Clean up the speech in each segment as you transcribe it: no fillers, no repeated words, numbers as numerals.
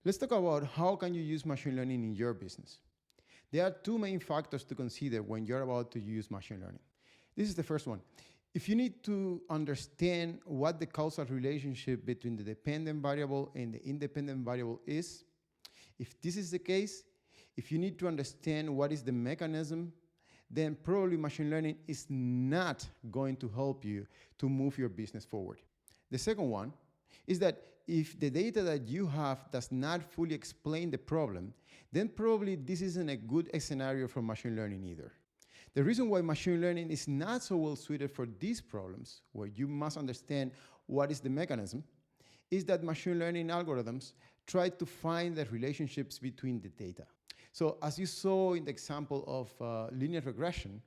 Let's talk about how can you use machine learning in your business. There are two main factors to consider when you're about to use machine learning. This is the first one. If you need to understand what the causal relationship between the dependent variable and the independent variable is, if this is the case, if you need to understand what is the mechanism, then probably machine learning is not going to help you to move your business forward. The second one is that if the data that you have does not fully explain the problem, then probably this isn't a good scenario for machine learning either. The reason why machine learning is not so well suited for these problems, where you must understand what is the mechanism, is that machine learning algorithms try to find the relationships between the data. So as you saw in the example of linear regression,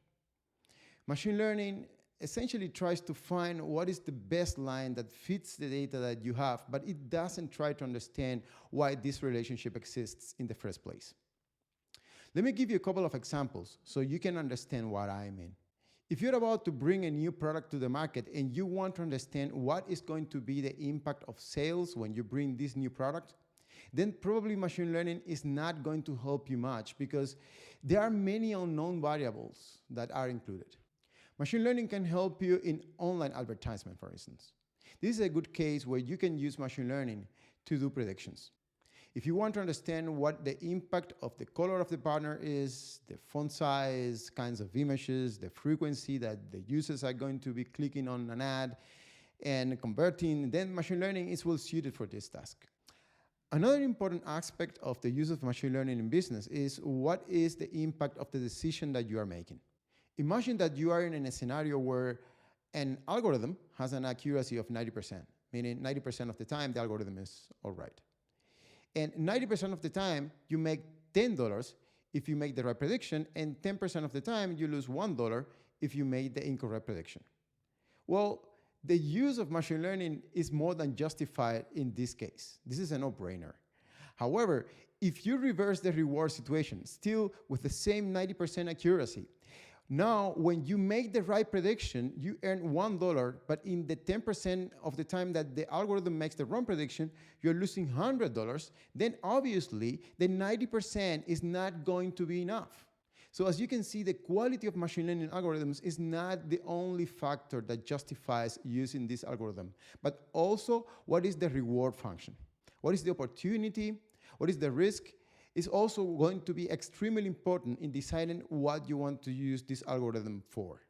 machine learning essentially tries to find what is the best line that fits the data that you have, but it doesn't try to understand why this relationship exists in the first place. Let me give you a couple of examples so you can understand what I mean. If you're about to bring a new product to the market and you want to understand what is going to be the impact of sales when you bring this new product, then probably machine learning is not going to help you much because there are many unknown variables that are included. Machine learning can help you in online advertisement, for instance. This is a good case where you can use machine learning to do predictions. If you want to understand what the impact of the color of the banner is, the font size, kinds of images, the frequency that the users are going to be clicking on an ad and converting, then machine learning is well suited for this task. Another important aspect of the use of machine learning in business is what is the impact of the decision that you are making. Imagine that you are in a scenario where an algorithm has an accuracy of 90%, meaning 90% of the time the algorithm is all right. And 90% of the time you make $10 if you make the right prediction, and 10% of the time you lose $1 if you made the incorrect prediction. Well, the use of machine learning is more than justified in this case. This is a no-brainer. However, if you reverse the reward situation, still with the same 90% accuracy, now, when you make the right prediction, you earn $1, but in the 10% of the time that the algorithm makes the wrong prediction, you're losing $100, then obviously the 90% is not going to be enough. So as you can see, the quality of machine learning algorithms is not the only factor that justifies using this algorithm, but also what is the reward function? What is the opportunity? What is the risk? Is also going to be extremely important in deciding what you want to use this algorithm for.